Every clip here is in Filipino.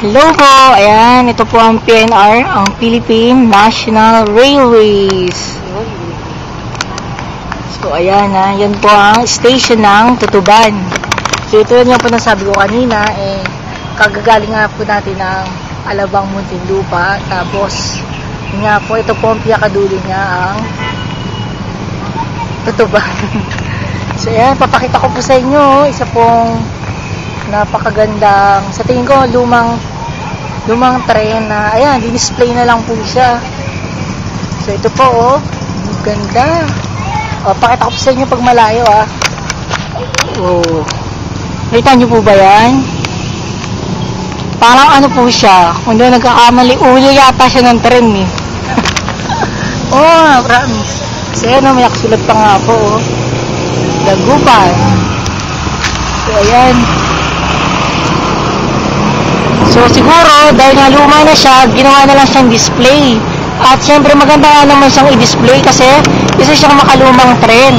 Hello po, ayan, ito po ang PNR, ang Philippine National Railways. So, ayan yan po ang station ng Tutuban. So, ito yan po nasabi ko kanina, kagagaling nga po natin ng Alabang Muntinlupa. Tapos, yun nga po, ito po ang pinakadulo niya, ang Tutuban. So, ayan, papakita ko po sa inyo, isa pong napakagandang, sa tingin ko, lumang tren na, ayan, di-display na lang po siya. So, ito po, ganda. Pakita ko po sa inyo pag malayo, Nakita nyo po ba yan? Parang ano po siya, kung doon nagkakamali, ulo yata siya ng tren, promise. So, ayan, may nakasulat pa nga po, Dagupan. So, ayan. So, siguro, dahil nga luma na siya, ginawa na lang siyang display. At, syempre, maganda nga naman siyang i-display kasi isa siyang makalumang tren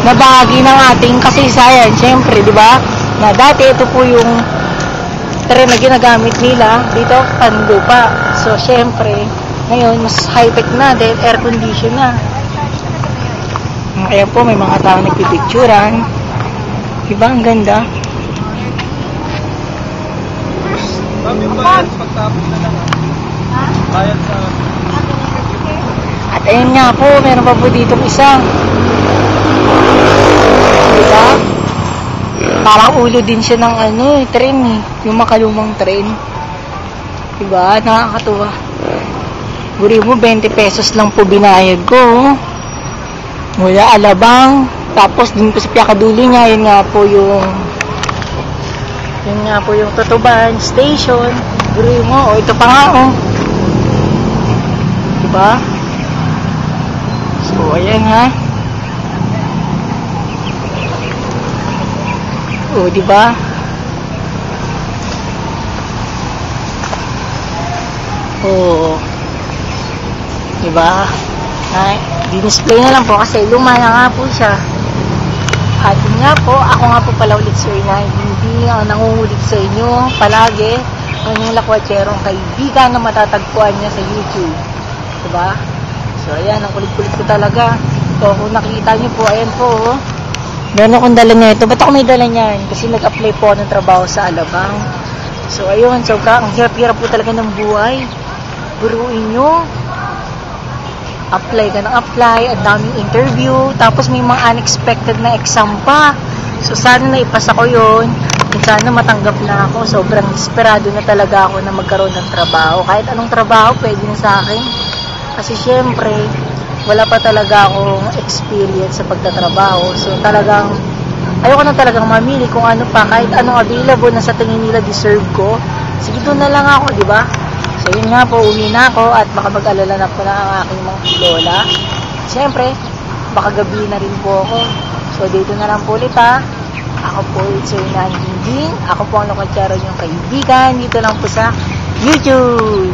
na bahagi ng ating kasaysayan. Syempre, di ba? Na dati, ito po yung tren na ginagamit nila dito, Muntinlupa. So, syempre, ngayon, mas high-tech na dahil air condition na. Ayan po, may mga tao nagpipicturan. Diba? Ang ganda. Pagtapos na lang bayad sa... At ayun nga po, meron pa po dito isa. Diba? Parang ulo din siya ng tren yung makalumang tren. Diba? Nakakatuwa. Guri mo, 20 pesos lang po binayad ko. Mula Alabang, tapos din po sa pinakadulo niya, yun nga po yung Tutuban Station. Guri mo, ito pa nga, diba? So, ayan diba? Diba? Di-display na lang po kasi luma na nga po siya. At yun nga po, ako nga po pala ulit sir na hindi nangungulit sa inyo palagi ang yung lakwatserong kaibigan na matatagpuan niya sa YouTube. Diba? So, ayan, ang kulit-kulit ko talaga. So, kung nakikita niyo po, ayan po, meron akong dala niya ito. Ba't ako may dala niyan? Kasi nag-apply po ng trabaho sa Alabang. So, ayun, so, ang hirap-hirap po talaga ng buhay. Buruin nyo. Apply ka ng apply, ang daming interview, tapos may mga unexpected na exam pa. So, sana naipasa ko yun. At sana matanggap na ako. Sobrang desperado na talaga ako na magkaroon ng trabaho. Kahit anong trabaho, pwede na sa akin. Kasi syempre, wala pa talaga akong experience sa pagtatrabaho. So, talagang, ayoko na talagang mamili kung ano pa. Kahit anong available na sa tingin nila deserve ko. Sige, doon na lang ako, di ba? So, yun nga po, uwi na ako at baka mag-alala na po na ang aking mga lola. Siyempre, baka gabi na rin po ako. So, dito na lang po ulit Ako po ulit sa Inang Jingjing. Ako po ang lokatsero niyong kaibigan. Dito lang po sa YouTube.